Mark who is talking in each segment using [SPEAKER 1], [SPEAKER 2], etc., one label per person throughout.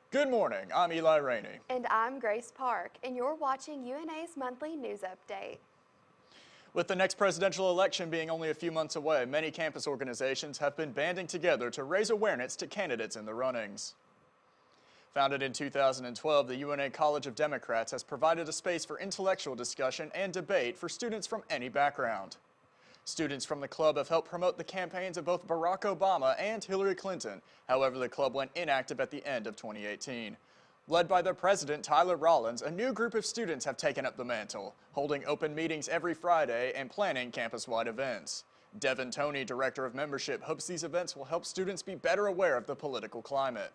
[SPEAKER 1] Good morning, I'm Eli Rainey.
[SPEAKER 2] And I'm Grace Park, and you're watching UNA's monthly news update.
[SPEAKER 1] With the next presidential election being only a few months away, many campus organizations have been banding together to raise awareness to candidates in the runnings. Founded in 2012, the UNA College of Democrats has provided a space for intellectual discussion and debate for students from any background. Students from the club have helped promote the campaigns of both Barack Obama and Hillary Clinton. However, the club went inactive at the end of 2018. Led by their president, Tyler Rollins, a new group of students have taken up the mantle, holding open meetings every Friday and planning campus-wide events. Devin Toney, Director of Membership, hopes these events will help students be better aware of the political climate.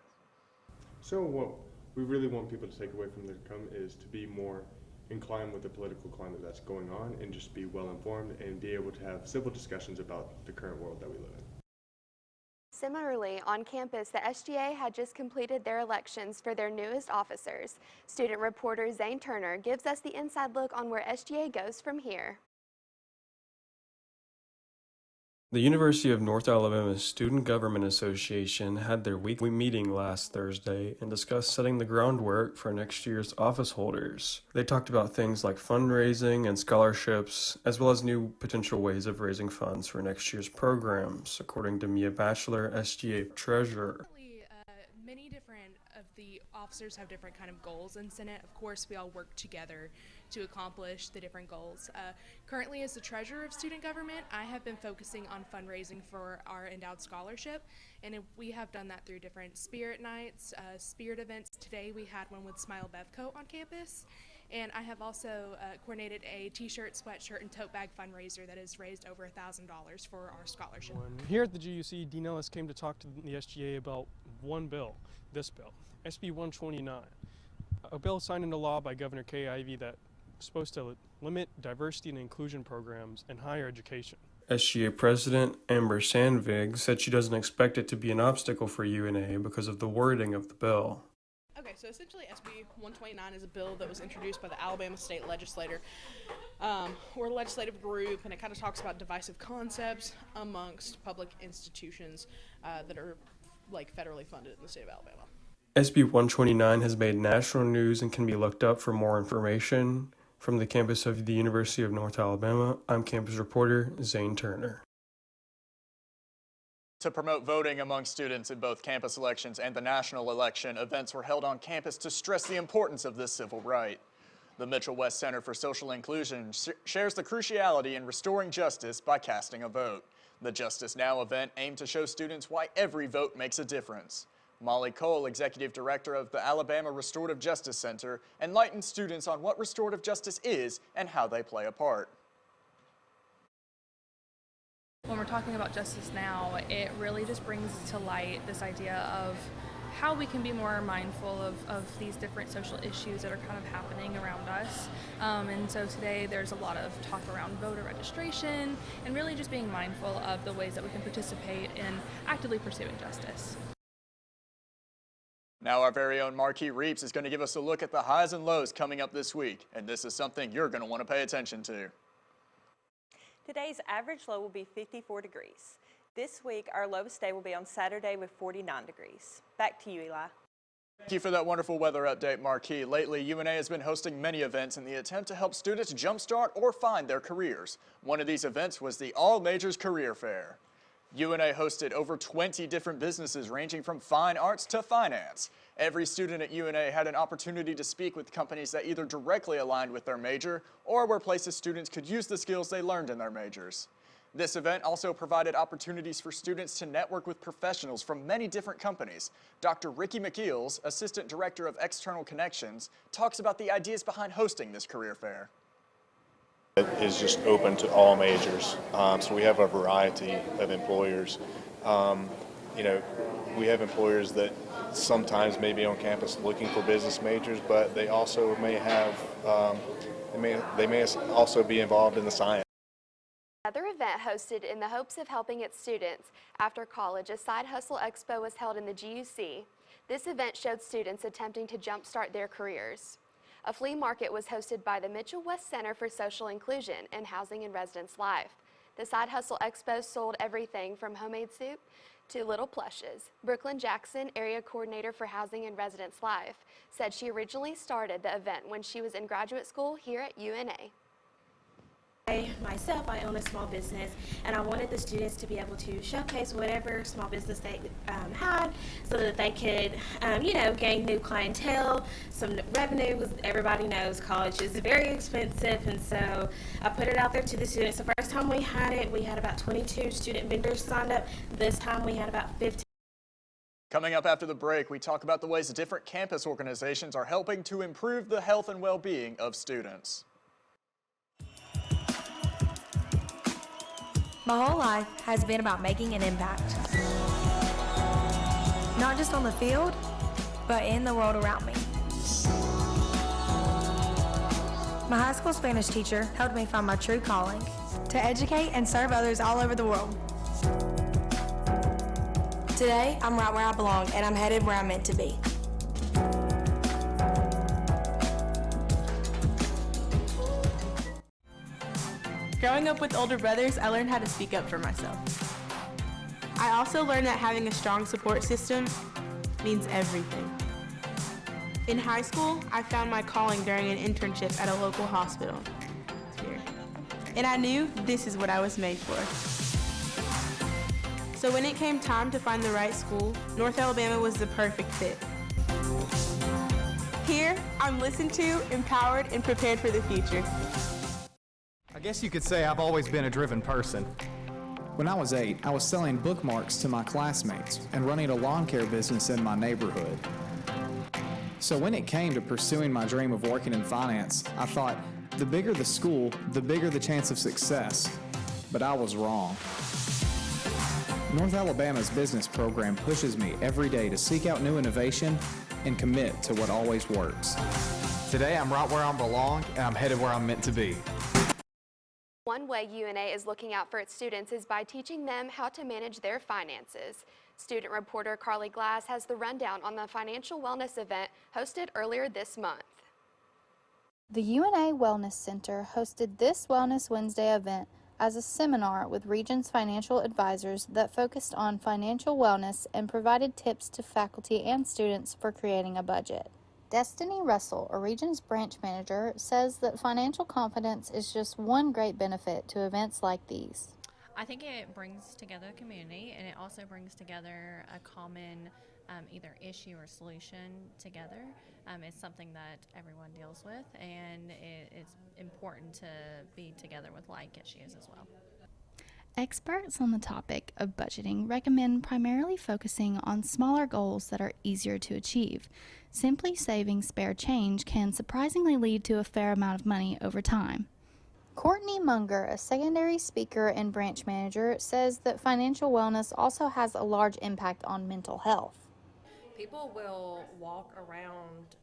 [SPEAKER 3] So what we really want people to take away from the come is to be more inclined with the political climate that's going on and just be well informed and be able to have civil discussions about the current world that we live in.
[SPEAKER 2] Similarly, on campus, the SGA had just completed their elections for their newest officers. Student reporter Zane Turner gives us the inside look on where SGA goes from here.
[SPEAKER 4] The University of North Alabama's Student Government Association had their weekly meeting last Thursday and discussed setting the groundwork for next year's office holders. They talked about things like fundraising and scholarships, as well as new potential ways of raising funds for next year's programs, according to Mia Batchelor, SGA Treasurer.
[SPEAKER 5] Many different of the officers have different kind of goals in Senate. Of course, we all work together to accomplish the different goals. Currently, as the treasurer of student government, I have been focusing on fundraising for our endowed scholarship, and we have done that through different spirit nights, spirit events. Today we had one with Smile Bevco on campus, and I have also coordinated a t-shirt, sweatshirt, and tote bag fundraiser that has raised over $1,000 for our scholarship.
[SPEAKER 6] Here at the GUC, Dean Ellis came to talk to the SGA about one bill, this bill, SB 129, a bill signed into law by Governor Kay Ivey that's supposed to limit diversity and inclusion programs in higher education.
[SPEAKER 4] SGA President Amber Sandvig said she doesn't expect it to be an obstacle for UNA because of the wording of the bill.
[SPEAKER 7] Okay, so essentially SB 129 is a bill that was introduced by the Alabama State Legislature or legislative group, and it kind of talks about divisive concepts amongst public institutions that are like federally funded in the state of Alabama.
[SPEAKER 4] SB 129 has made national news and can be looked up for more information. From the campus of the University of North Alabama, I'm campus reporter Zane Turner.
[SPEAKER 1] To promote voting among students in both campus elections and the national election, events were held on campus to stress the importance of this civil right. The Mitchell West Center for Social Inclusion shares the cruciality in restoring justice by casting a vote. The Justice Now event aimed to show students why every vote makes a difference. Molly Cole, Executive Director of the Alabama Restorative Justice Center, enlightened students on what restorative justice is and how they play a part.
[SPEAKER 5] When we're talking about Justice Now, it really just brings to light this idea of how we can be more mindful of these different social issues that are kind of happening around us. And so today there's a lot of talk around voter registration and really just being mindful of the ways that we can participate in actively pursuing justice.
[SPEAKER 1] Now our very own Marquis Reeps is going to give us a look at the highs and lows coming up this week, and this is something you're going to want to pay attention to.
[SPEAKER 8] Today's average low will be 54 degrees. This week, our lowest day will be on Saturday with 49 degrees. Back to you, Eli.
[SPEAKER 1] Thank you for that wonderful weather update, Marquis. Lately, UNA has been hosting many events in the attempt to help students jumpstart or find their careers. One of these events was the All Majors Career Fair. UNA hosted over 20 different businesses ranging from fine arts to finance. Every student at UNA had an opportunity to speak with companies that either directly aligned with their major or were places students could use the skills they learned in their majors. This event also provided opportunities for students to network with professionals from many different companies. Dr. Ricky McKeels, Assistant Director of External Connections, talks about the ideas behind hosting this career fair.
[SPEAKER 9] It is just open to all majors, so we have a variety of employers. We have employers that sometimes may be on campus looking for business majors, but they also may have, they may also be involved in the science.
[SPEAKER 2] Another event hosted in the hopes of helping its students. After college, a Side Hustle Expo was held in the GUC. This event showed students attempting to jumpstart their careers. A flea market was hosted by the Mitchell West Center for Social Inclusion and Housing and Residence Life. The Side Hustle Expo sold everything from homemade soup to Little Plushes. Brooklyn Jackson, area coordinator for Housing and Residence Life, said she originally started the event when she was in graduate school here at UNA.
[SPEAKER 10] Myself, I own a small business, and I wanted the students to be able to showcase whatever small business they had so that they could, gain new clientele, some revenue, because everybody knows college is very expensive, and so I put it out there to the students. The first time we had about 22 student vendors signed up. This time we had about 15.
[SPEAKER 1] Coming up after the break, we talk about the ways different campus organizations are helping to improve the health and well-being of students.
[SPEAKER 11] My whole life has been about making an impact. Not just on the field, but in the world around me. My high school Spanish teacher helped me find my true calling, to educate and serve others all over the world. Today, I'm right where I belong, and I'm headed where I'm meant to be.
[SPEAKER 12] Growing up with older brothers, I learned how to speak up for myself. I also learned that having a strong support system means everything. In high school, I found my calling during an internship at a local hospital. And I knew this is what I was made for. So when it came time to find the right school, North Alabama was the perfect fit. Here, I'm listened to, empowered, and prepared for the future.
[SPEAKER 13] I guess you could say I've always been a driven person.
[SPEAKER 14] When I was 8, I was selling bookmarks to my classmates and running a lawn care business in my neighborhood. So when it came to pursuing my dream of working in finance, I thought, the bigger the school, the bigger the chance of success. But I was wrong. North Alabama's business program pushes me every day to seek out new innovation and commit to what always works.
[SPEAKER 13] Today I'm right where I belong and I'm headed where I'm meant to be.
[SPEAKER 2] One way UNA is looking out for its students is by teaching them how to manage their finances. Student reporter Carly Glass has the rundown on the financial wellness event hosted earlier this month.
[SPEAKER 15] The UNA Wellness Center hosted this Wellness Wednesday event as a seminar with Regions financial advisors that focused on financial wellness and provided tips to faculty and students for creating a budget. Destiny Russell, a Regions branch manager, says that financial confidence is just one great benefit to events like these.
[SPEAKER 16] I think it brings together a community, and it also brings together a common either issue or solution together. It's something that everyone deals with, and it's important to be together with like issues as well.
[SPEAKER 17] Experts on the topic of budgeting recommend primarily focusing on smaller goals that are easier to achieve. Simply saving spare change can surprisingly lead to a fair amount of money over time.
[SPEAKER 15] Courtney Munger, a secondary speaker and branch manager, says that financial wellness also has a large impact on mental health.
[SPEAKER 18] People will walk around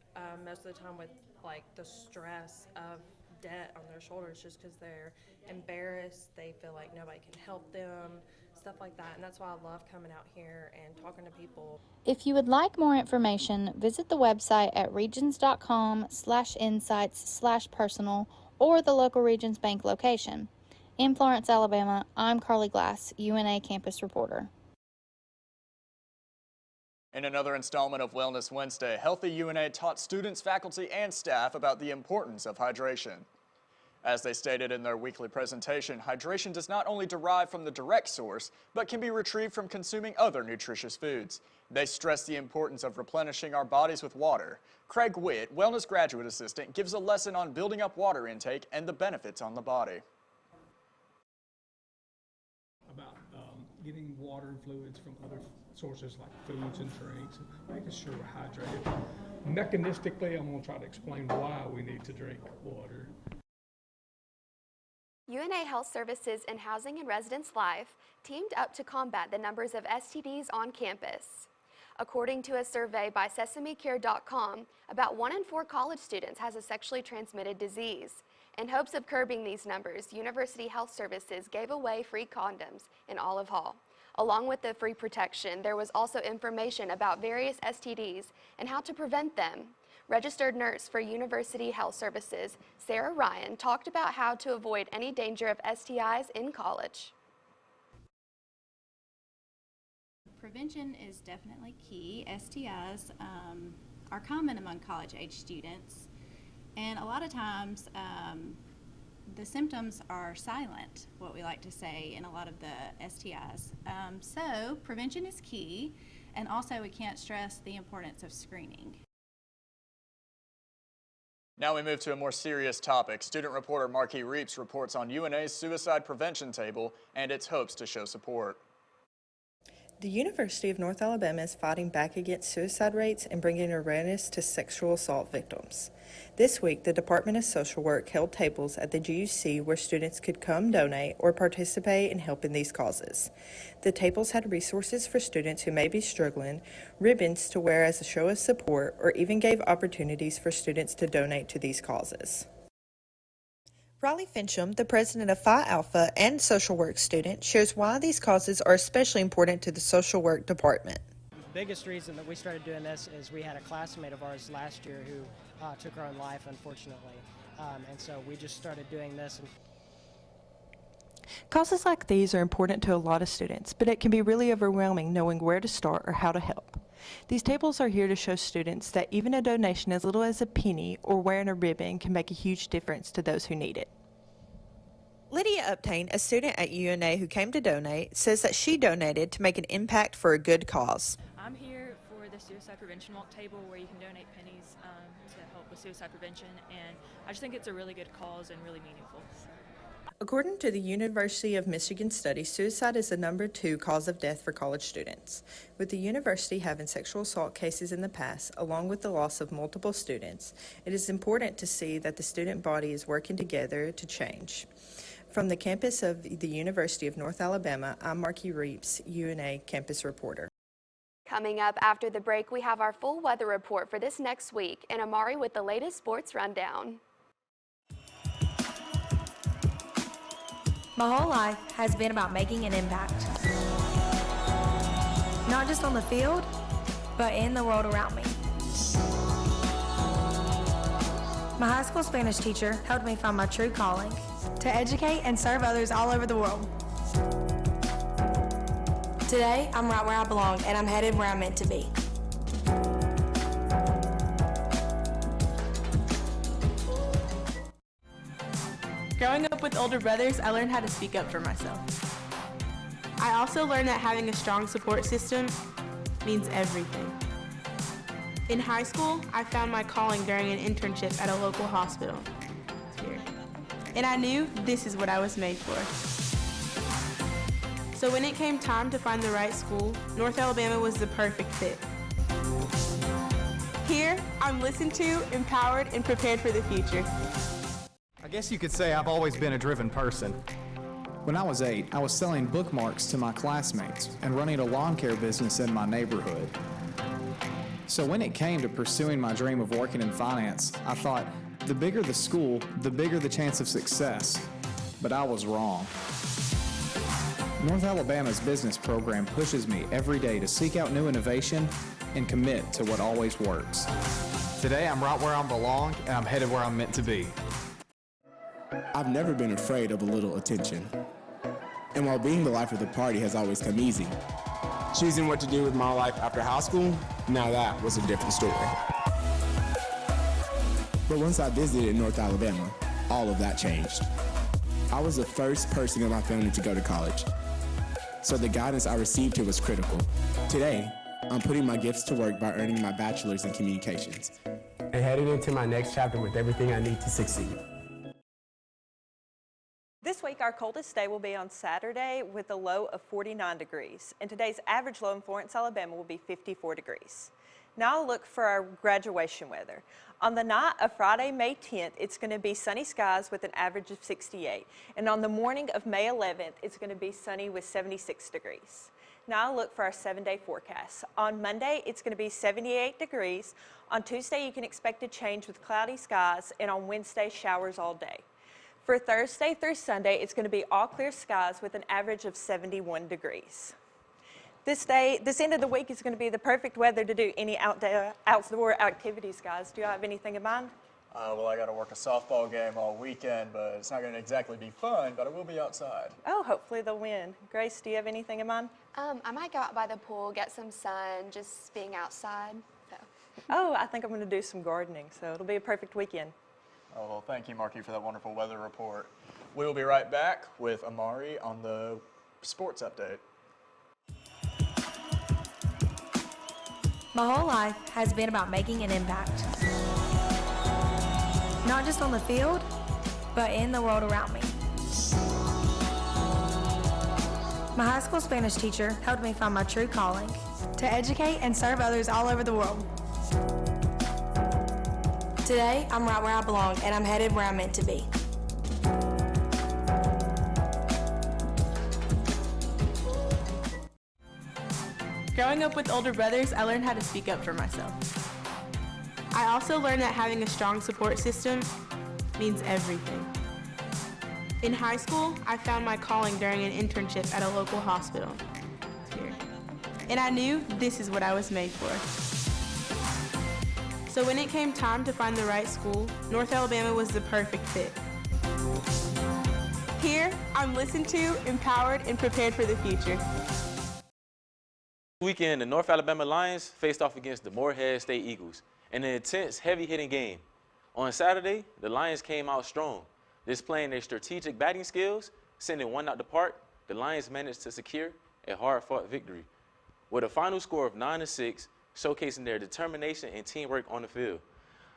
[SPEAKER 18] most of the time with like the stress of debt on their shoulders just because they're embarrassed, they feel like nobody can help them, stuff like that, and that's why I love coming out here and talking to people.
[SPEAKER 15] If you would like more information, visit the website at regions.com/insights/personal or the local Regions Bank location. In Florence, Alabama, I'm Carly Glass, UNA campus reporter.
[SPEAKER 1] In another installment of Wellness Wednesday, Healthy UNA taught students, faculty, and staff about the importance of hydration. As they stated in their weekly presentation, hydration does not only derive from the direct source, but can be retrieved from consuming other nutritious foods. They stress the importance of replenishing our bodies with water. Craig Witt, Wellness Graduate Assistant, gives a lesson on building up water intake and the benefits on the body.
[SPEAKER 19] About getting water and fluids from other sources like foods and drinks, and making sure we're hydrated. Mechanistically, I'm going to try to explain why we need to drink water.
[SPEAKER 2] UNA Health Services and Housing and Residence Life teamed up to combat the numbers of STDs on campus. According to a survey by SesameCare.com, about 1 in 4 college students has a sexually transmitted disease. In hopes of curbing these numbers, University Health Services gave away free condoms in Olive Hall. Along with the free protection, there was also information about various STDs and how to prevent them. Registered nurse for University Health Services, Sarah Ryan, talked about how to avoid any danger of STIs in college.
[SPEAKER 20] Prevention is definitely key. STIs are common among college-age students, and a lot of times the symptoms are silent, what we like to say, in a lot of the STIs. So prevention is key, and also we can't stress the importance of screening.
[SPEAKER 1] Now we move to a more serious topic. Student reporter Marquis Reeps reports on UNA's suicide prevention table and its hopes to show support.
[SPEAKER 21] The University of North Alabama is fighting back against suicide rates and bringing awareness to sexual assault victims. This week, the Department of Social Work held tables at the GUC where students could come donate or participate in helping these causes. The tables had resources for students who may be struggling, ribbons to wear as a show of support, or even gave opportunities for students to donate to these causes. Riley Fincham, the president of Phi Alpha and social work student, shares why these causes are especially important to the social work department.
[SPEAKER 22] The biggest reason that we started doing this is we had a classmate of ours last year who took her own life, unfortunately, and so we just started doing this.
[SPEAKER 23] Causes like these are important to a lot of students, but it can be really overwhelming knowing where to start or how to help. These tables are here to show students that even a donation as little as a penny or wearing a ribbon can make a huge difference to those who need it. Lydia Uptain, a student at UNA who came to donate, says that she donated to make an impact for a good cause.
[SPEAKER 24] I'm here for the suicide prevention walk table where you can donate pennies to help with suicide prevention, and I just think it's a really good cause and really meaningful.
[SPEAKER 21] According to the University of Michigan study, suicide is the #2 cause of death for college students. With the university having sexual assault cases in the past, along with the loss of multiple students, it is important to see that the student body is working together to change. From the campus of the University of North Alabama, I'm Marquis Reeps, UNA campus reporter.
[SPEAKER 2] Coming up after the break, we have our full weather report for this next week, and Amari with the latest sports rundown.
[SPEAKER 11] My whole life has been about making an impact. Not just on the field, but in the world around me. My high school Spanish teacher helped me find my true calling to educate and serve others all over the world. Today, I'm right where I belong, and I'm headed where I'm meant to be.
[SPEAKER 12] Growing up with older brothers, I learned how to speak up for myself. I also learned that having a strong support system means everything. In high school, I found my calling during an internship at a local hospital. It's weird. And I knew this is what I was made for. So when it came time to find the right school, North Alabama was the perfect fit. Here, I'm listened to, empowered, and prepared for the future.
[SPEAKER 13] I guess you could say I've always been a driven person.
[SPEAKER 14] When I was 8, I was selling bookmarks to my classmates and running a lawn care business in my neighborhood. So when it came to pursuing my dream of working in finance, I thought, the bigger the school, the bigger the chance of success. But I was wrong. North Alabama's business program pushes me every day to seek out new innovation and commit to what always works.
[SPEAKER 13] Today I'm right where I belong and I'm headed where I'm meant to be.
[SPEAKER 25] I've never been afraid of a little attention. And while being the life of the party has always come easy, choosing what to do with my life after high school, now that was a different story. But once I visited North Alabama, all of that changed. I was the first person in my family to go to college, so the guidance I received here was critical. Today, I'm putting my gifts to work by earning my bachelor's in communications and heading into my next chapter with everything I need to succeed.
[SPEAKER 8] This week, our coldest day will be on Saturday with a low of 49 degrees, and today's average low in Florence, Alabama will be 54 degrees. Now look for our graduation weather. On the night of Friday, May 10th, it's going to be sunny skies with an average of 68, and on the morning of May 11th, it's going to be sunny with 76 degrees. Now look for our 7-day forecast. On Monday, it's going to be 78 degrees. On Tuesday, you can expect a change with cloudy skies, and on Wednesday, showers all day. For Thursday through Sunday, it's going to be all clear skies with an average of 71 degrees. This end of the week is going to be the perfect weather to do any outdoor activities, guys. Do you have anything in mind?
[SPEAKER 1] Well, I got to work a softball game all weekend, but it's not going to exactly be fun, but I will be outside.
[SPEAKER 8] Oh, hopefully they'll win. Grace, do you have anything in mind?
[SPEAKER 2] I might go out by the pool, get some sun, just being outside. So.
[SPEAKER 8] Oh, I think I'm going to do some gardening, so it'll be a perfect weekend.
[SPEAKER 1] Oh, well, thank you, Marky, for that wonderful weather report. We will be right back with Amari on the sports update.
[SPEAKER 11] My whole life has been about making an impact. Not just on the field, but in the world around me. My high school Spanish teacher helped me find my true calling, to educate and serve others all over the world. Today, I'm right where I belong, and I'm headed where I'm meant to be.
[SPEAKER 12] Growing up with older brothers, I learned how to speak up for myself. I also learned that having a strong support system means everything. In high school, I found my calling during an internship at a local hospital. Here. And I knew this is what I was made for. So when it came time to find the right school, North Alabama was the perfect fit. Here, I'm listened to, empowered, and prepared for the future.
[SPEAKER 3] Weekend, the North Alabama Lions faced off against the Morehead State Eagles in an intense, heavy-hitting game. On Saturday, the Lions came out strong, displaying their strategic batting skills, sending one out the park. The Lions managed to secure a hard-fought victory with a final score of 9-6, showcasing their determination and teamwork on the field.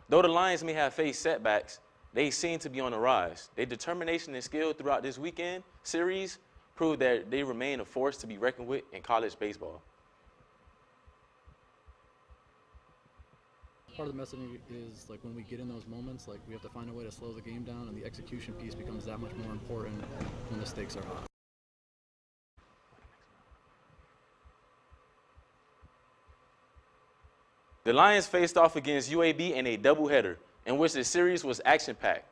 [SPEAKER 3] Though the Lions may have faced setbacks, they seem to be on the rise. Their determination and skill throughout this weekend series proved that they remain a force to be reckoned with in college baseball.
[SPEAKER 4] Part of the messaging is, like, when we get in those moments, like, we have to find a way to slow the game down, and the execution piece becomes that much more important when the stakes are high.
[SPEAKER 3] The Lions faced off against UAB in a doubleheader in which the series was action-packed.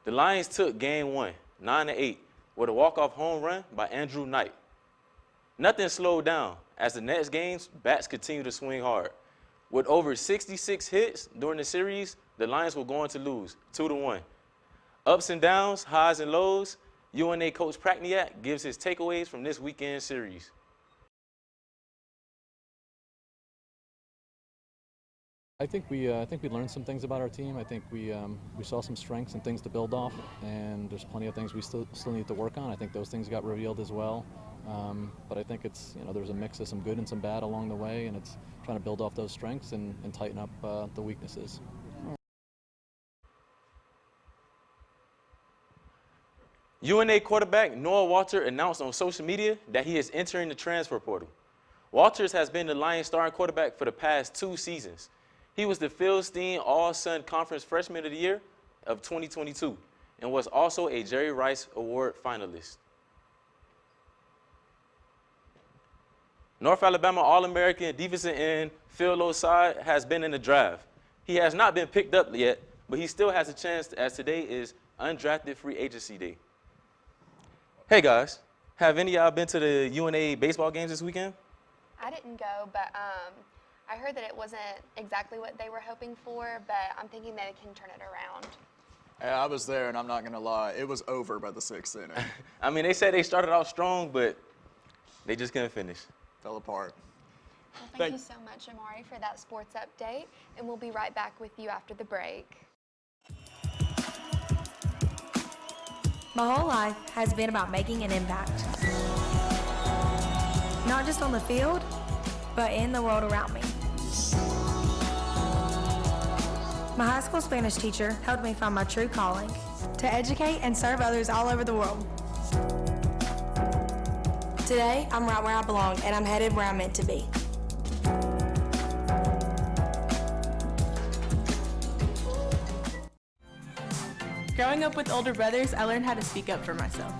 [SPEAKER 3] The Lions took game 1, 9-8, with a walk-off home run by Andrew Knight. Nothing slowed down as the next games, bats continued to swing hard. With over 66 hits during the series, the Lions were going to lose 2-1. Ups and downs, highs and lows, UNA coach Prakniak gives his takeaways from this weekend series.
[SPEAKER 4] I think we learned some things about our team. I think we saw some strengths and things to build off, and there's plenty of things we still need to work on. I think those things got revealed as well. But I think it's, there's a mix of some good and some bad along the way, and it's trying to build off those strengths and tighten up the weaknesses.
[SPEAKER 3] UNA quarterback Noah Walter announced on social media that he is entering the transfer portal. Walters has been the Lions starting quarterback for the past 2 seasons. He was the Phil Steen All-Sun Conference Freshman of the Year of 2022 and was also a Jerry Rice Award finalist. North Alabama All-American defensive end Phil Losai has been in the draft. He has not been picked up yet, but he still has a chance as today is undrafted free agency day. Hey guys, have any of y'all been to the UNA baseball games this weekend?
[SPEAKER 2] I didn't go, but I heard that it wasn't exactly what they were hoping for, but I'm thinking they can turn it around.
[SPEAKER 1] I was there, and I'm not going to lie, it was over by the 6th inning.
[SPEAKER 3] I mean, they said they started out strong, but they just couldn't finish.
[SPEAKER 1] Fell apart.
[SPEAKER 2] Well, thank you so much, Amari, for that sports update, and we'll be right back with you after the break.
[SPEAKER 11] My whole life has been about making an impact. Not just on the field, but in the world around me. My high school Spanish teacher helped me find my true calling, to educate and serve others all over the world. Today, I'm right where I belong, and I'm headed where I'm meant to be.
[SPEAKER 12] Growing up with older brothers, I learned how to speak up for myself.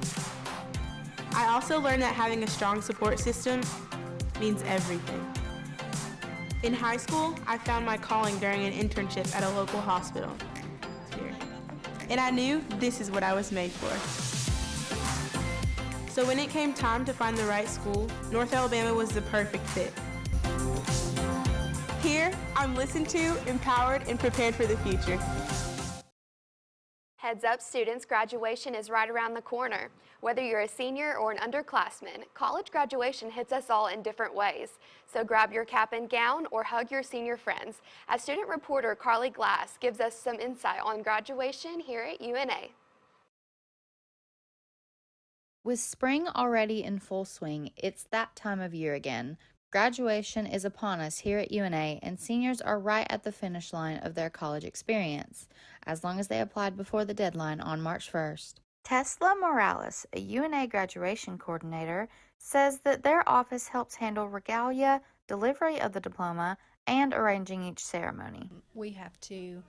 [SPEAKER 12] I also learned that having a strong support system means everything. In high school, I found my calling during an internship at a local hospital. Here. And I knew this is what I was made for. So when it came time to find the right school, North Alabama was the perfect fit. Here, I'm listened to, empowered, and prepared for the future.
[SPEAKER 2] Heads up, students, graduation is right around the corner. Whether you're a senior or an underclassman, college graduation hits us all in different ways. So grab your cap and gown or hug your senior friends, as student reporter Carly Glass gives us some insight on graduation here at UNA.
[SPEAKER 15] With spring already in full swing, it's that time of year again. Graduation is upon us here at UNA, and seniors are right at the finish line of their college experience, as long as they applied before the deadline on March 1st. Tesla Morales, a UNA graduation coordinator, says that their office helps handle regalia, delivery of the diploma, and arranging each ceremony.
[SPEAKER 5] We have to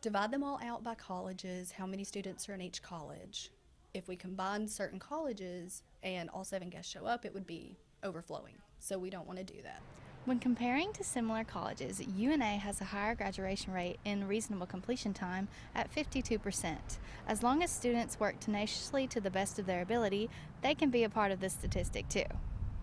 [SPEAKER 5] divide them all out by colleges, how many students are in each college. If we combine certain colleges and all 7 guests show up, it would be overflowing. So we don't want to do that.
[SPEAKER 17] When comparing to similar colleges, UNA has a higher graduation rate in reasonable completion time at 52%. As long as students work tenaciously to the best of their ability, they can be a part of this statistic too.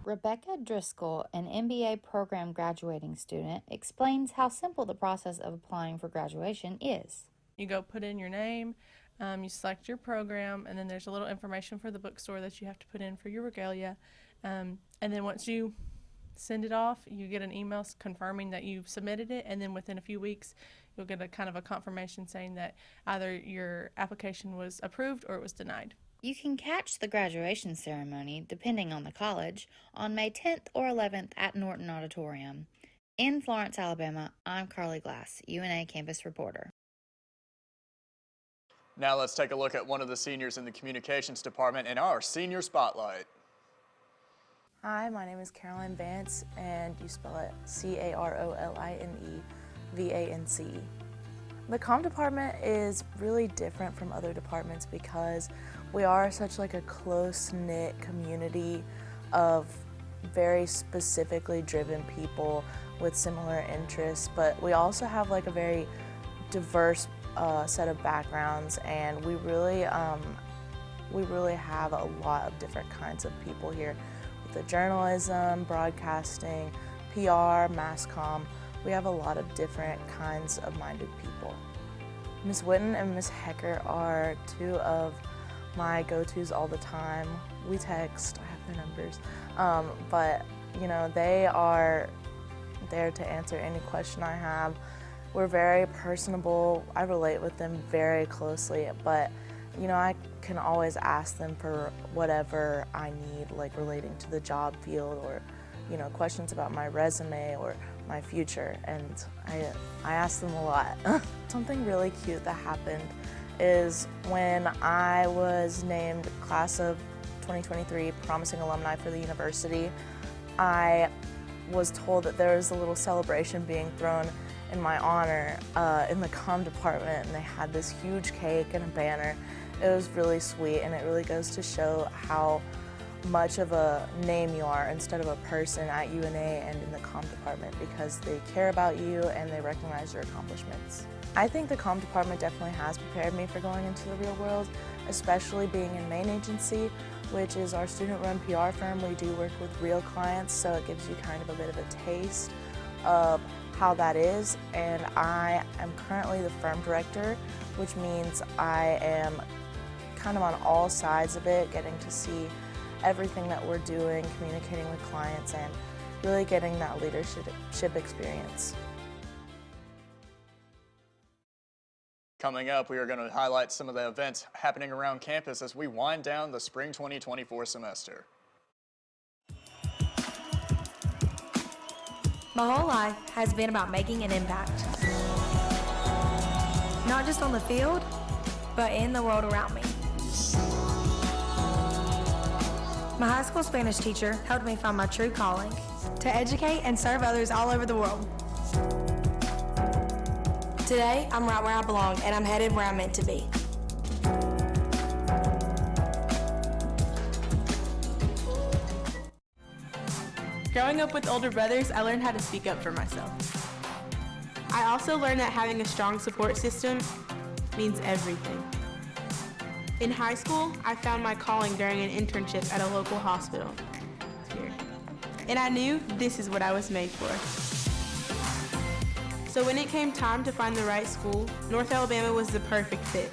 [SPEAKER 17] Rebecca Driscoll, an MBA program graduating student, explains how simple the process of applying for graduation is.
[SPEAKER 6] You go put in your name, you select your program, and then there's a little information for the bookstore that you have to put in for your regalia. And then once you send it off, you get an email confirming that you've submitted it, and then within a few weeks you'll get a kind of a confirmation saying that either your application was approved or it was denied.
[SPEAKER 15] You can catch the graduation ceremony, depending on the college, on May 10th or 11th at Norton Auditorium. In Florence, Alabama, I'm Carly Glass, UNA campus reporter.
[SPEAKER 1] Now let's take a look at one of the seniors in the communications department in our Senior Spotlight.
[SPEAKER 7] Hi, my name is Caroline Vance, and you spell it Caroline Vance. The comm department is really different from other departments because we are such like a close-knit community of very specifically driven people with similar interests, but we also have like a very diverse set of backgrounds, and we really have a lot of different kinds of people here. The journalism, broadcasting, PR, mass comm, we have a lot of different kinds of minded people. Ms. Witten and Ms. Hecker are 2 of my go-tos all the time. We text, I have their numbers, but you know, they are there to answer any question I have. We're very personable. I relate with them very closely, but you know, I can always ask them for whatever I need, like relating to the job field or, you know, questions about my resume or my future, and I ask them a lot. Something really cute that happened is when I was named Class of 2023 Promising Alumni for the university, I was told that there was a little celebration being thrown in my honor in the comm department, and they had this huge cake and a banner. It was really sweet, and it really goes to show how much of a name you are instead of a person at UNA and in the comm department, because they care about you and they recognize your accomplishments. I think the comm department definitely has prepared me for going into the real world, especially being in main agency, which is our student-run PR firm. We do work with real clients, so it gives you kind of a bit of a taste of how that is. And I am currently the firm director, which means I am kind of on all sides of it, getting to see everything that we're doing, communicating with clients, and really getting that leadership experience.
[SPEAKER 1] Coming up, we are going to highlight some of the events happening around campus as we wind down the spring 2024 semester.
[SPEAKER 11] My whole life has been about making an impact. Not just on the field, but in the world around me. My high school Spanish teacher helped me find my true calling, to educate and serve others all over the world. Today, I'm right where I belong, and I'm headed where I'm meant to be.
[SPEAKER 12] Growing up with older brothers, I learned how to speak up for myself. I also learned that having a strong support system means everything. In high school, I found my calling during an internship at a local hospital. Here. And I knew this is what I was made for. So when it came time to find the right school, North Alabama was the perfect fit.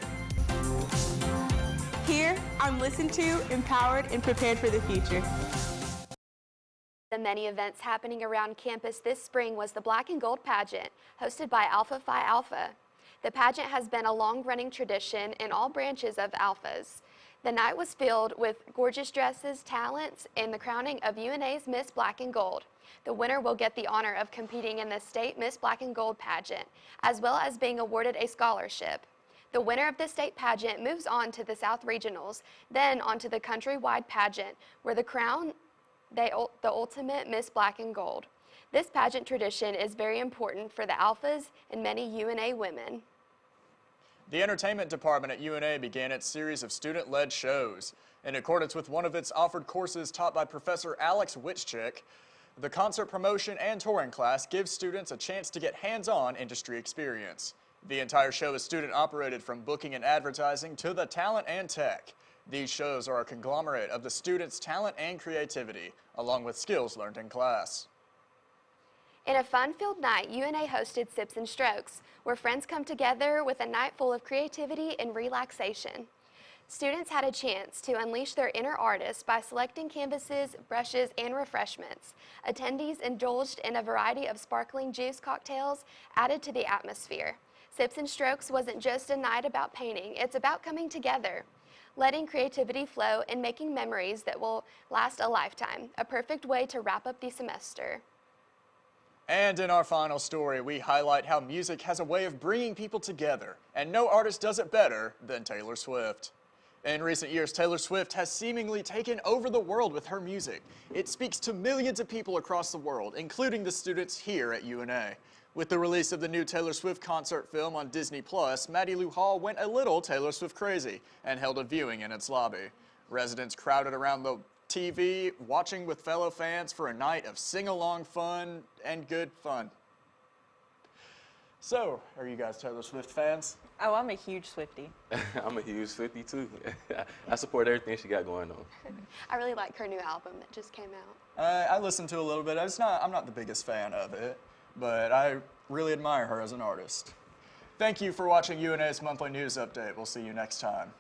[SPEAKER 12] Here, I'm listened to, empowered, and prepared for the future.
[SPEAKER 2] The many events happening around campus this spring was the Black and Gold pageant, hosted by Alpha Phi Alpha. The pageant has been a long-running tradition in all branches of Alphas. The night was filled with gorgeous dresses, talents, and the crowning of UNA's Miss Black and Gold. The winner will get the honor of competing in the state Miss Black and Gold pageant, as well as being awarded a scholarship. The winner of the state pageant moves on to the South Regionals, then on to the countrywide pageant, where the crown the ultimate Miss Black and Gold. This pageant tradition is very important for the Alphas and many UNA women.
[SPEAKER 1] The entertainment department at UNA began its series of student-led shows. In accordance with one of its offered courses taught by Professor Alex Wichchick, the concert promotion and touring class gives students a chance to get hands-on industry experience. The entire show is student-operated, from booking and advertising to the talent and tech. These shows are a conglomerate of the students' talent and creativity, along with skills learned in class.
[SPEAKER 2] In a fun-filled night, UNA hosted Sips and Strokes, where friends come together with a night full of creativity and relaxation. Students had a chance to unleash their inner artists by selecting canvases, brushes, and refreshments. Attendees indulged in a variety of sparkling juice cocktails added to the atmosphere. Sips and Strokes wasn't just a night about painting, it's about coming together, letting creativity flow and making memories that will last a lifetime. A perfect way to wrap up the semester.
[SPEAKER 1] And in our final story, we highlight how music has a way of bringing people together, and no artist does it better than Taylor Swift. In recent years, Taylor Swift has seemingly taken over the world with her music. It speaks to millions of people across the world, including the students here at UNA. With the release of the new Taylor Swift concert film on Disney+, Maddie Lou Hall went a little Taylor Swift crazy and held a viewing in its lobby. Residents crowded around the TV, watching with fellow fans for a night of sing-along fun and good fun. So, are you guys Taylor Swift fans?
[SPEAKER 8] Oh, I'm a huge Swiftie.
[SPEAKER 3] I'm a huge Swiftie too. I support everything she got going on.
[SPEAKER 2] I really like her new album that just came out.
[SPEAKER 1] I listened to a little bit. I'm not the biggest fan of it, but I really admire her as an artist. Thank you for watching UNA's Monthly News Update. We'll see you next time.